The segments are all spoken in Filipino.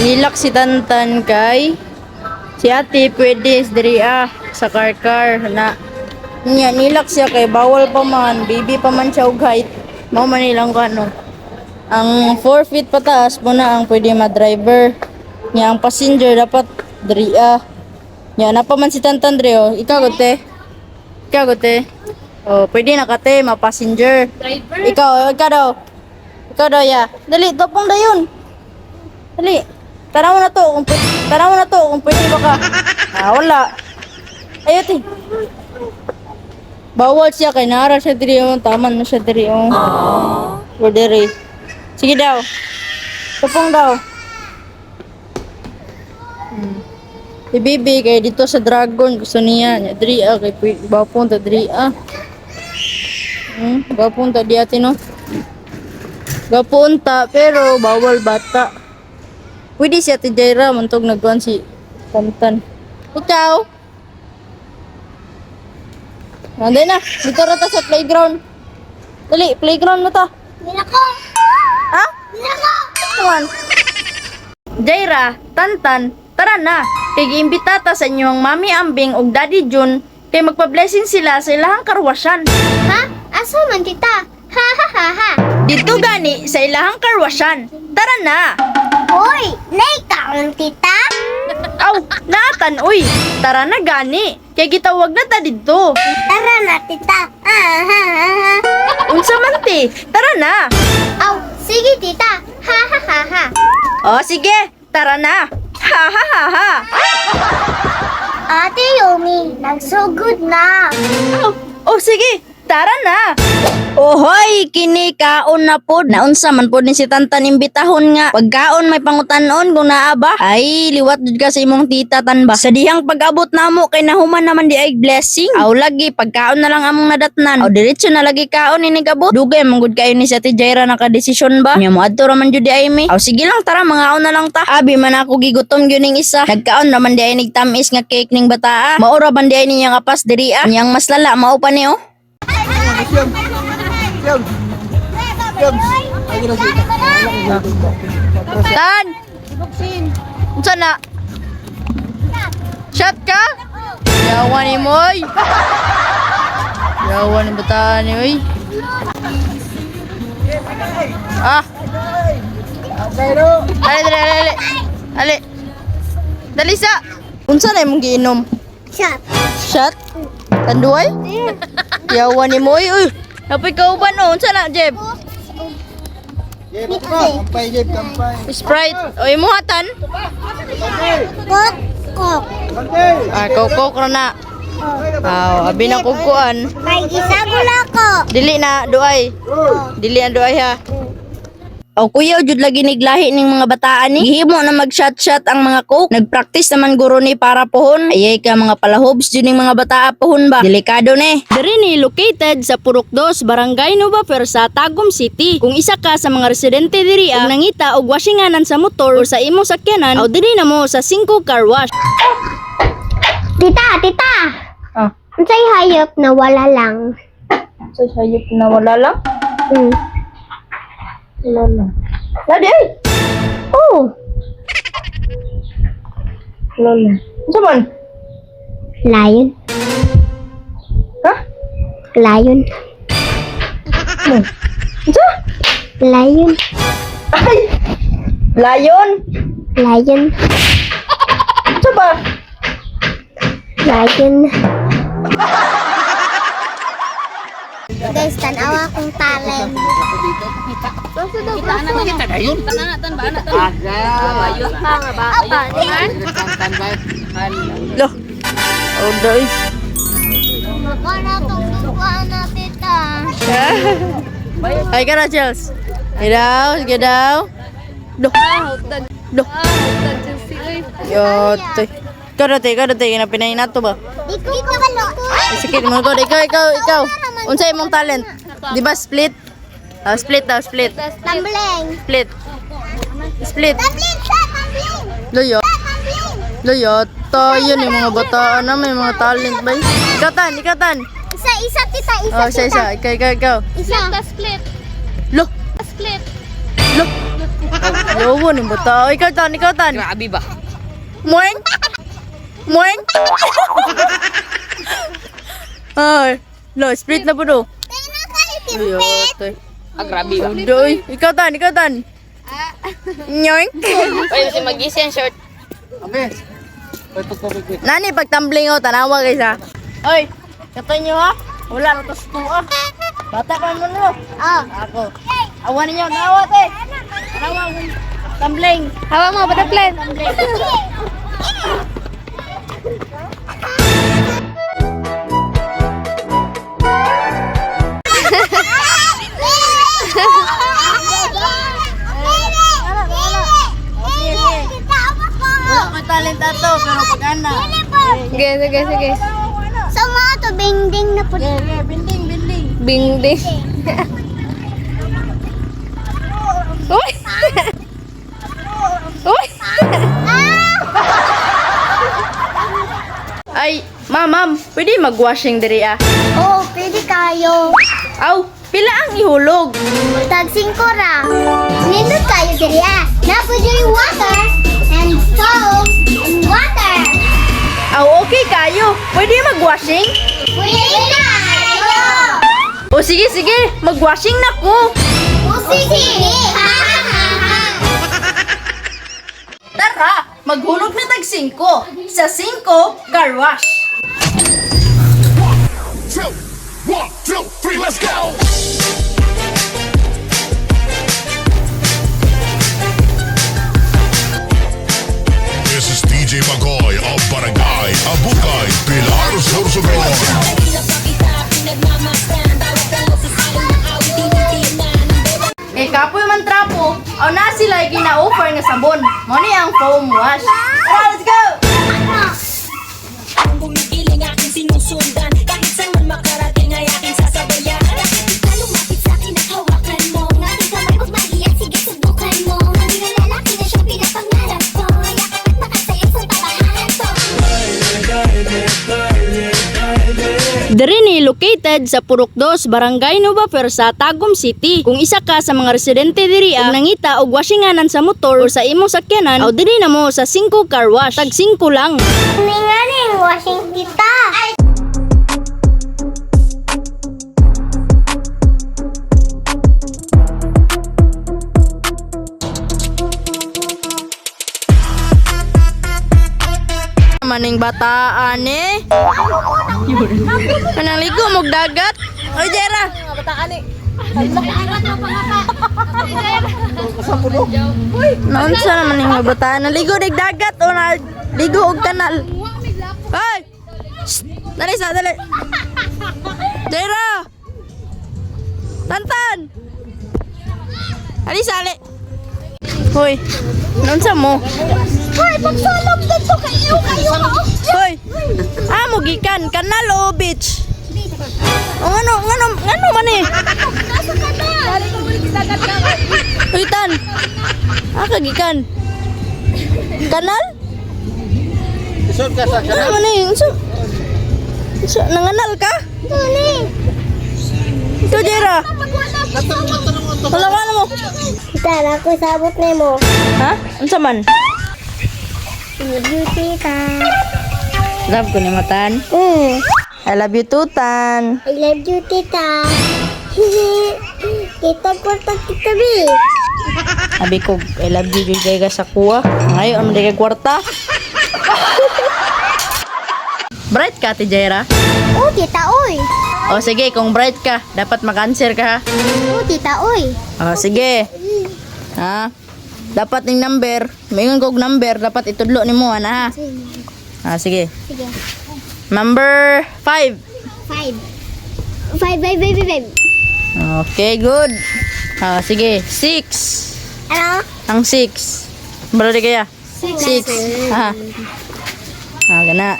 Nilak si Tantan kay si ate pwede diri sa car na niya nilak siya kay bawal pa man, baby pa man siya og height. Mao man nilang kano. Ang 4 feet pataas mo na ang pwede ma-driver. Nya ang passenger dapat diri nya na pa man si Tantan diri oh. Ikaw gote. Ikaw gote. Oh, pwede na kate ma-passenger. Ikaw daw. Ikaw daw ya. Dali, topong dayon. Dali. Tara mo na to kung pwede ba ka. Wala. Ayot eh. Bawal siya kay nara siya diri yung taman na siya diri yung. Diri. Sige daw. Tupong daw. Si Bibi kay dito sa Dragon gusto niya diri kay bapunta diri bapunta di ate no. Bapunta pero bawal bata. Pwede si Ate Jaira mantog nagkuhan si Tantan. Ikaw? Nanday na, dito rata sa playground. Dali, playground na ta. Nilako! Ha? Nilako! Tuwan. Jaira, Tantan, tara na. Kay giimbita ta sa inyong Mami Ambing ug Daddy Jun kay magpa-blessing sila sa ilahang karwasyan. Ha? Asa man tita? Ha ha ha ha! Dito gani sa ilahang karwasyan. Tara na. Hoy! Naikaon tita? Aw, naatan uy. Tara na gani. Kay gitawag na ta didto. Tara na tita! Ah ha ha ha! Unsa man ti? Tara na. Aw! Sige tita! Ha ha ha ha! O sige, tara na. Ha ha ha ha. Ate Yumi, nagsugod na! Oh, sige, tara na. Ohoy, kini kaon na pod. Naunsa man pod ni si Tantan imbitahon nga. Pagkaon may pangutanon kung naa ba. Ay, liwat jud ka sa imong tita tanba. Sa dihang pag-abot namo kay nahuman naman di ay blessing. Aw lagi pagkaon na lang among nadatnan. Aw diretso na lagi kaon ini gabot. Dugay manggod kayo ni si Ate Jaira naka-desisyon ba? Nya mo adto ra man jud di ay mi. Aw sige lang tara mangaon na lang ta. Abi man ako gigutom gyud ning isa. Nagkaon naman di ay nigtamis nga cake ning bataa. Maura ban di ay niya apas diri Nyang mas lala mao pa ni oh. Tan! Unsa na? Shot ka? Yawan ni moy. Yawan ni bataan ni oy. Ali. Ali. Dali sa. Unsa na imong giinom? Shot! Shot? Tanduay? Yawan ni moy uy. Napay kauban o. Unsa na, Jeb? Kampay, Jeb, kampay. Sprite. O, imuhatan? Kok! Kok! Kok na. Abi na kukuan. May gisagol ako! Dili na, duay. Dili na, duay ha. O kuya, jud lagi niglahi ning mga bataan ni. Gihimo na mag-shot ang mga coke. Nagpractice naman guro ni para pohon. Ayay ka mga palahobs jud ning mga bataa pohon ba. Delikado ni. Diri ni located sa Purok 2, Barangay Nova Persa, Tagum City. Kung isa ka sa mga residente diri ang nangita og washinganan sa motor o sa imong sakyanan, o diri na mo sa 5 car wash. Tita! Tita! Unsay hayop na wala lang? Sa hayop na wala lang? Wala lang. Dadi ay! Oh! Wala lang. Ano man? Lion. Ha? Lion. Ano? Lion. Ay! Lion! Lion. Ano ba? Lion. Guys, tanawa akong talent. Kita anak kita dayun. Tan ba anak tan. Bayun pa nga ba? Lo. Oh, dai. Makana tong duguan na tita. Ay ka na, Chels. Sige daw. Loh. Loh. Yote. Kada na pinayin nato ba? Ikaw ka ba? Sige, mo ko. Ikaw. Unsay imong talent? Di ba split? Split. Tumbling. Split. Tumbling sa tumbling. Loyo. Tumbling. Loyo. Tayo ni mga bataan na may mga talent ba? Ikatan. Isa tita, Isa. Ikaw. Isa. Split. Loh. Split. Loh. Yowo ni buta. Ikaw tan, ikaw tan. Grabe ba? Moeng. Moeng. Ay, lo split na po do. Ayo, toy. Grabe ba? Doy, ikaw tan, ikaw tan. Nyoing. Oy, si mag-isen short. Nani pag tumbling ako tanawa kaysa. Oy, katay niyo ha. Wala na to sa tuwa. Bata pa mo no. Ako. Awan niyo, nawa te. Nawa tumbling. Hawa mo, butterfly. Wala ko talent ato pero pag ana. Sige. Sa mga to, binding na po. Binding. Binding. Uy! Uy! Ay, ma'am, pwede mag-washing diri ah. Oo, pwede kayo. Aw, pila ang ihulog. Tagsing ko ra. Nindot kayo diri ah. Napo diri water and soap and water. Aw, okay kayo. Pwede mag-washing? Pwede kayo. O sige, mag-washing na ko. O sige. Tara, maghulog na tag 5. Sa 5, car wash. 1, 2, 3, let's go! This is DJ Magoy of Barangay Abukay, Pilar Sorsogon. Eh, kapoy man trapo. Aw na sila gina-offer nga sabon. Mo ni ang foam wash. Tara, let's go! Ang bumigiling aking sinusundan. Kahit saan man makarating ay aking sasabayan. Ka lumapit sa akin at hawakan mo. Naging kamay mo't mahiyan, sige subukan mo. Hindi na lalaki na siyang pinapangarap ko. Yakap at makasaya sa tabahan to. Diri ni located sa Purok 2, Barangay Nova Persa, Tagum City. Kung isa ka sa mga residente diri ang nangita og washinganan sa motor o sa imong sakyanan, o diri na mo sa 5 car wash. Tag 5 lang. Ninganing washing kita. Maning bataan eh. Kanang ligo mog dagat. Oy, Jera. Naunsa naman yung mga bataan. Naligo dig dagat o na ligo og kanal. Hoy! Shh! Dali sa, dali. Jera! Tantan! Alisa, ali. Hoy, naunsa mo? Hoy, pagsalap dito kayo mo. Hoy! Mo gikan kanal o beach? O ngano man eh? Nasa ka na. Hoy, tan. Kagikan. Kanal? Isod ka sa Ano man eh? Nanganal ka? Dali. Ito, Jera. Wala ka na mo. Tara ko sabot na mo. Ha? Unsa man? Beauty ka. Love ko ni Matan. I love you too, Tan. I love you, tita. Kita kwarta kita, Bi. Sabi ko, I love you, Jay, ka sa kuha. Ngayon, ano di kay kwarta? Bright ka, Ate Jaira? Oh, tita, oy. O sige, kung bright ka, dapat maka-answer ka ha. Oh, tita, oy. O sige. Ha? Dapat yung number, mayroon kong number, dapat itudlo ni mo, ana ha? Sige. Sige. Number 5. 5. 5. Okay, good. Sige, 6. Ano? Ang 6. Berarti kaya? 6. Gana.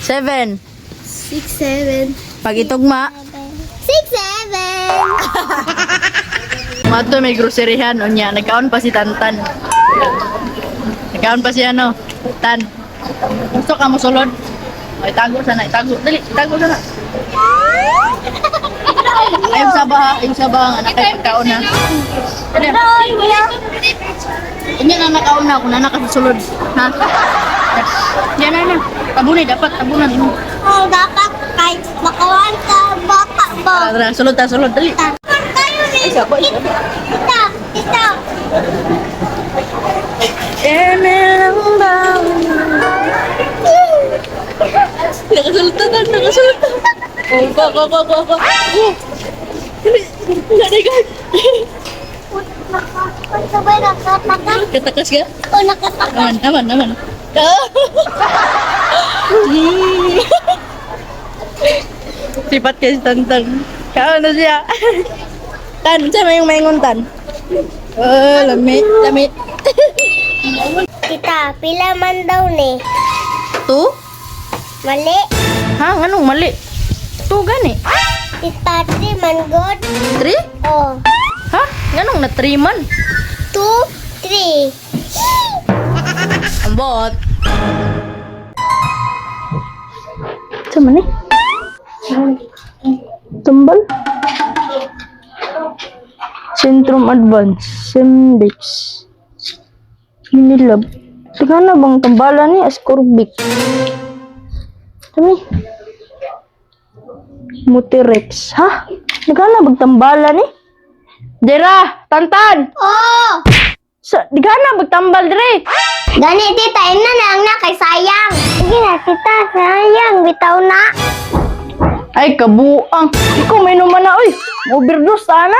7. 6, 7. Pag itugma, 6, 7. mato may groceryhan unya, nagkaon pa si Tantan. Nagkaon pa si ano, Tan. Gusto ka mo sulod? Ay, itago sana, itago. Dali, itago sana. Ayaw sa ba, ang anak kay pagkaon ha. Hindi na nakauna ako na nakasulod. Ha? Yan na. Tabunay dapat. Tabunan mo. Oh, dapat kahit makawan ka, baka ba? Tara, sulod ta, sulod. Dali. Tayo ni. Isa po, isa. Ito. Emelang bang. Nakasultan. Oh, ko. Dali, guys. Sabay nakatakas. Katakas ka? Oh, nakatakas. Aman. Sipat kasi Tantan. Kao na siya. Tan, siya may yung maingon Tan. Oh, lamit. Tita, pila man daw ni. Tu? Mali. Ha? Anong mali? Tu gani? Tita, 3 man good. 3? Oh, Ha? Anong na 3 man? 2, 3. Ambot. Sama ni? Tumbal? Centrum Advance, Semdex, Minilab. Sigana bang tambalan ni Ascorbik? Kami. Mutirex. Ha? Sigana bang tambalan ni? Dera, Tantan! Oh! Digana magtambal dire. Gani, tita, ina na lang na kay sayang. Sige na, tita, sayang. Bitaw na. Ay, kabuang. Ikaw may naman na, oy. Overdose sana.